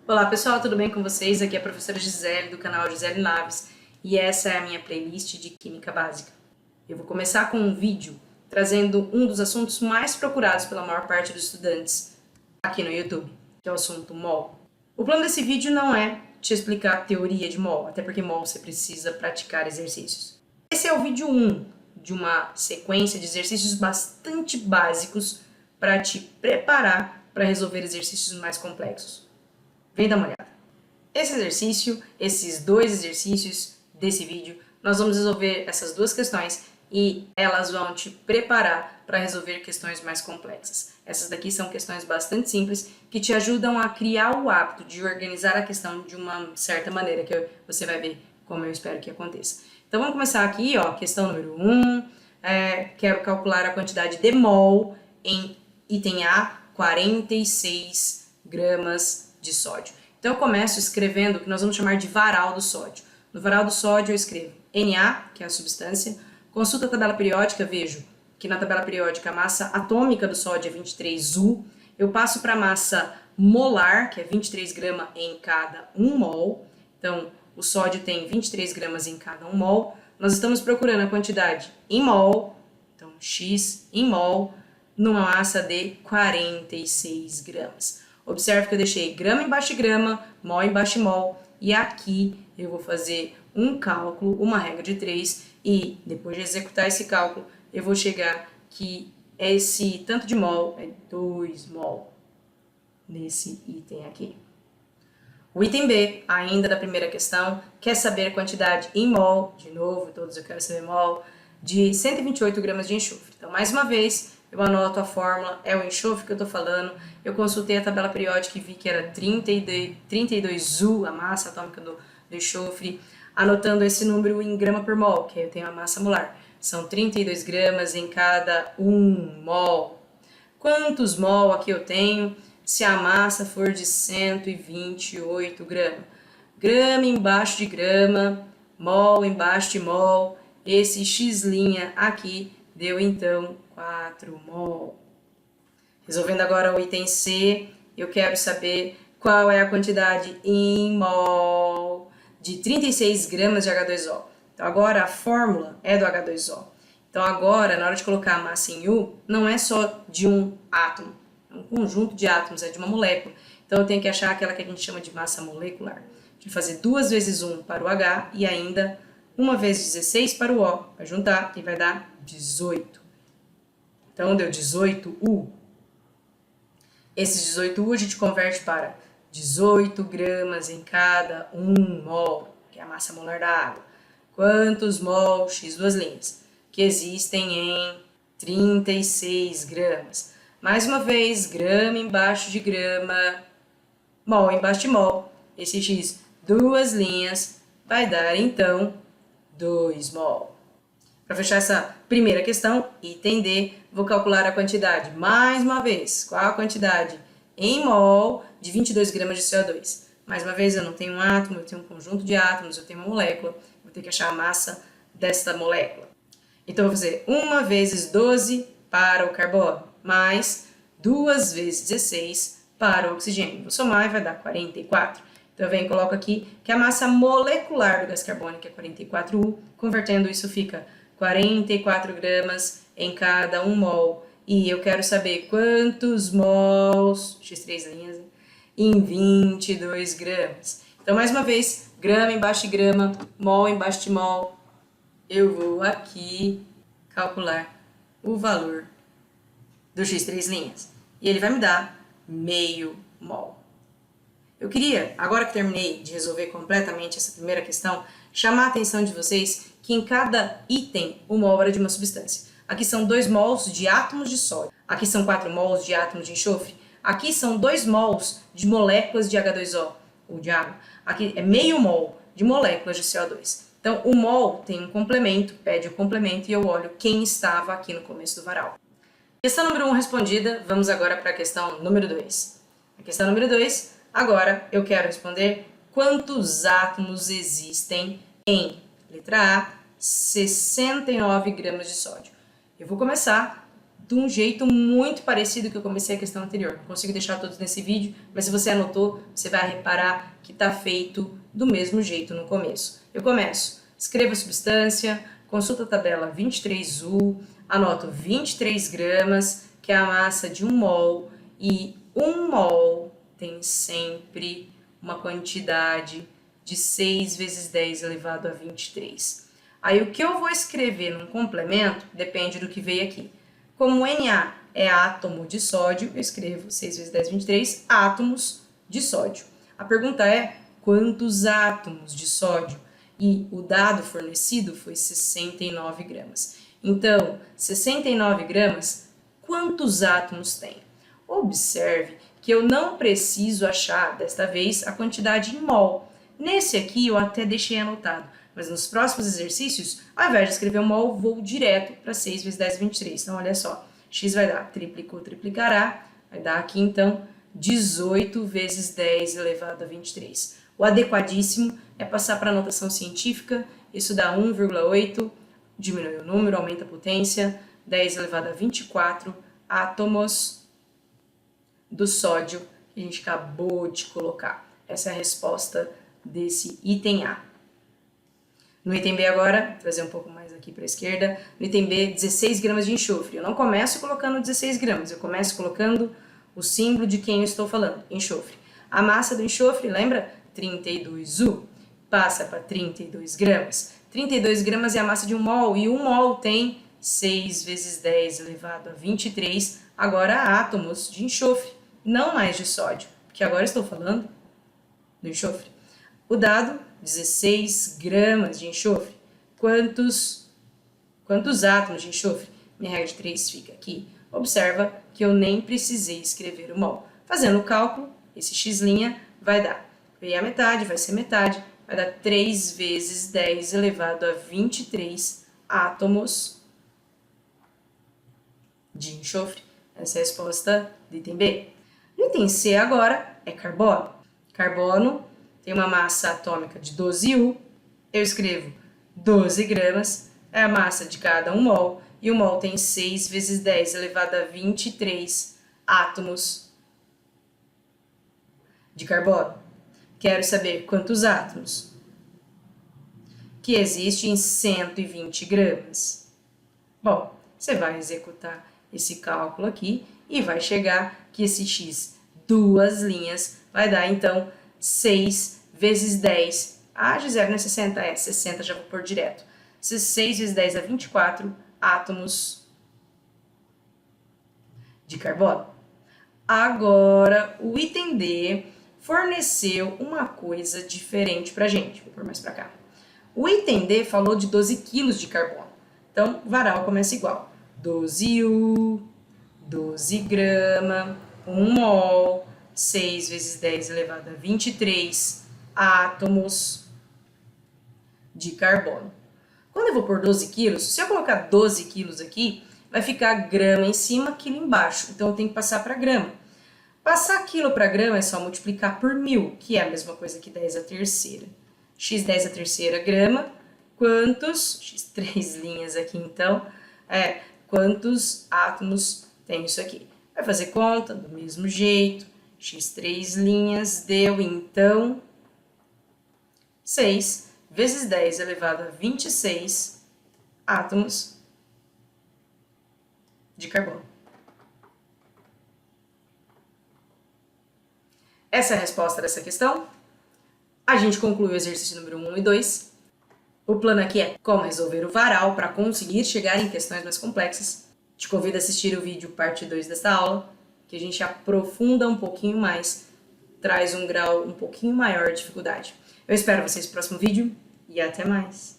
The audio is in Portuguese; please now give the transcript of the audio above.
Olá pessoal, tudo bem com vocês? Aqui é a professora Gisele do canal Gisele Naves e essa é a minha playlist de Química Básica. Eu vou começar com um vídeo trazendo um dos assuntos mais procurados pela maior parte dos estudantes aqui no YouTube, que é o assunto mol. O plano desse vídeo não é te explicar a teoria de mol, até porque mol você precisa praticar exercícios. Esse é o vídeo 1 de uma sequência de exercícios bastante básicos para te preparar para resolver exercícios mais complexos. Vem dar uma olhada. Esses dois exercícios desse vídeo, nós vamos resolver essas duas questões e elas vão te preparar para resolver questões mais complexas. Essas daqui são questões bastante simples que te ajudam a criar o hábito de organizar a questão de uma certa maneira que você vai ver como eu espero que aconteça. Então vamos começar aqui, ó, questão número 1. Quero calcular a quantidade de mol em item A, 46 gramas de sódio. Então eu começo escrevendo o que nós vamos chamar de varal do sódio. No varal do sódio eu escrevo Na, que é a substância, consulto a tabela periódica, vejo que na tabela periódica a massa atômica do sódio é 23U, eu passo para a massa molar, que é 23 gramas em cada 1 mol, então o sódio tem 23 gramas em cada 1 mol, nós estamos procurando a quantidade em mol, então X em mol, numa massa de 46 gramas. Observe que eu deixei grama embaixo de grama, mol embaixo de mol, e aqui eu vou fazer um cálculo, uma regra de 3, e depois de executar esse cálculo, eu vou chegar que esse tanto de mol é 2 mol nesse item aqui. O item B, ainda da primeira questão, quer saber a quantidade em mol, de novo, todos eu quero saber mol, de 128 gramas de enxofre. Então, mais uma vez, eu anoto a fórmula, é o enxofre que eu estou falando, eu consultei a tabela periódica e vi que era 32U, a massa atômica do enxofre, anotando esse número em grama por mol, que aí eu tenho a massa molar. São 32 gramas em cada 1 mol. Quantos mol aqui eu tenho se a massa for de 128 gramas? Grama embaixo de grama, mol embaixo de mol, esse x' aqui deu então 4 mol. Resolvendo agora o item C, eu quero saber qual é a quantidade em mol de 36 gramas de H2O. Então agora a fórmula é do H2O. Então agora, na hora de colocar a massa em U, não é só de um átomo, é um conjunto de átomos, é de uma molécula. Então eu tenho que achar aquela que a gente chama de massa molecular. De fazer 2 vezes 1 para o H e ainda 1 vezes 16 para o O. Vai juntar e vai dar 18. Então deu 18U. Esses 18U a gente converte para 18 gramas em cada 1 mol, que é a massa molar da água. Quantos mol, x duas linhas, que existem em 36 gramas. Mais uma vez, grama embaixo de grama, mol embaixo de mol. Esse x duas linhas vai dar, então, 2 mol. Para fechar essa primeira questão, item D, vou calcular a quantidade, mais uma vez, qual a quantidade em mol de 22 gramas de CO2. Mais uma vez, eu não tenho um átomo, eu tenho um conjunto de átomos, eu tenho uma molécula, vou ter que achar a massa desta molécula. Então, eu vou fazer 1 vezes 12 para o carbono, mais 2 vezes 16 para o oxigênio. Vou somar e vai dar 44. Então, eu venho e coloco aqui que a massa molecular do gás carbônico é 44U, convertendo isso fica 44 gramas em cada 1 mol. E eu quero saber quantos mols, x3 linhas, em 22 gramas. Então, mais uma vez, grama embaixo de grama, mol embaixo de mol. Eu vou aqui calcular o valor do x3 linhas. E ele vai me dar meio mol. Eu queria, agora que terminei de resolver completamente essa primeira questão, chamar a atenção de vocês que em cada item, o mol era de uma substância. Aqui são 2 mols de átomos de sódio. Aqui são 4 mols de átomos de enxofre. Aqui são 2 mols de moléculas de H2O, ou de água. Aqui é meio mol de moléculas de CO2. Então, o mol tem um complemento, pede o complemento, e eu olho quem estava aqui no começo do varal. Questão número 1 respondida, vamos agora para a questão número 2. A questão número 2, agora eu quero responder quantos átomos existem em, letra A, 69 gramas de sódio. Eu vou começar de um jeito muito parecido que eu comecei a questão anterior. Não consigo deixar todos nesse vídeo, mas se você anotou, você vai reparar que está feito do mesmo jeito no começo. Eu começo, escreva a substância, consulta a tabela 23U, anoto 23 gramas, que é a massa de 1 mol, e 1 mol tem sempre uma quantidade de 6 vezes 10 elevado a 23. Aí o que eu vou escrever num complemento depende do que veio aqui. Como Na é átomo de sódio, eu escrevo 6 vezes 10, 23 átomos de sódio. A pergunta é quantos átomos de sódio? E o dado fornecido foi 69 gramas. Então, 69 gramas, quantos átomos tem? Observe que eu não preciso achar, desta vez, a quantidade em mol. Nesse aqui eu até deixei anotado, mas nos próximos exercícios, ao invés de escrever um mol, vou direto para 6 vezes 10, 23. Então, olha só, x vai dar triplicou, triplicará, vai dar aqui, então, 18 vezes 10 elevado a 23. O adequadíssimo é passar para a notação científica, isso dá 1,8, diminui o número, aumenta a potência, 10 elevado a 24 átomos do sódio que a gente acabou de colocar. Essa é a resposta desse item A. No item B agora, vou trazer um pouco mais aqui para a esquerda, no item B, 16 gramas de enxofre. Eu não começo colocando 16 gramas, eu começo colocando o símbolo de quem eu estou falando, enxofre. A massa do enxofre, lembra? 32U, passa para 32 gramas. 32 gramas é a massa de 1 mol, e 1 mol tem 6 vezes 10 elevado a 23, agora átomos de enxofre, não mais de sódio, porque agora estou falando do enxofre. O dado, 16 gramas de enxofre. Quantos átomos de enxofre? Minha regra de 3 fica aqui. Observa que eu nem precisei escrever o mol. Fazendo o cálculo, esse x' vai dar. Veio a metade, vai ser metade, vai dar 3 vezes 10 elevado a 23 átomos de enxofre. Essa é a resposta do item B. No item C agora é carbono. Carbono tem uma massa atômica de 12U, eu escrevo 12 gramas, é a massa de cada 1 mol, e o mol tem 6 vezes 10 elevado a 23 átomos de carbono. Quero saber quantos átomos que existe em 120 gramas. Bom, você vai executar esse cálculo aqui e vai chegar que esse x, 2 linhas, vai dar então 6 vezes 10. Ah, Gisele, não é 60? É 60, já vou pôr direto. 6 vezes 10 é 24 átomos de carbono. Agora, o item D forneceu uma coisa diferente pra gente. Vou pôr mais pra cá. O item D falou de 12 quilos de carbono. Então, varal começa igual. 12U, 12 grama, 1 mol, 6 vezes 10 elevado a 23 átomos de carbono. Quando eu vou pôr 12 quilos, se eu colocar 12 quilos aqui, vai ficar grama em cima, quilo embaixo. Então, eu tenho que passar para grama. Passar quilo para grama é só multiplicar por 1000, que é a mesma coisa que 10 à terceira. X 10 à terceira grama, quantos, X 3 linhas aqui então, quantos átomos tem isso aqui? Vai fazer conta do mesmo jeito, X 3 linhas deu então 6 vezes 10 elevado a 26 átomos de carbono. Essa é a resposta dessa questão. A gente conclui o exercício número 1 e 2. O plano aqui é como resolver o varal para conseguir chegar em questões mais complexas. Te convido a assistir o vídeo parte 2 desta aula, que a gente aprofunda um pouquinho mais, traz um grau um pouquinho maior de dificuldade. Eu espero vocês no próximo vídeo e até mais!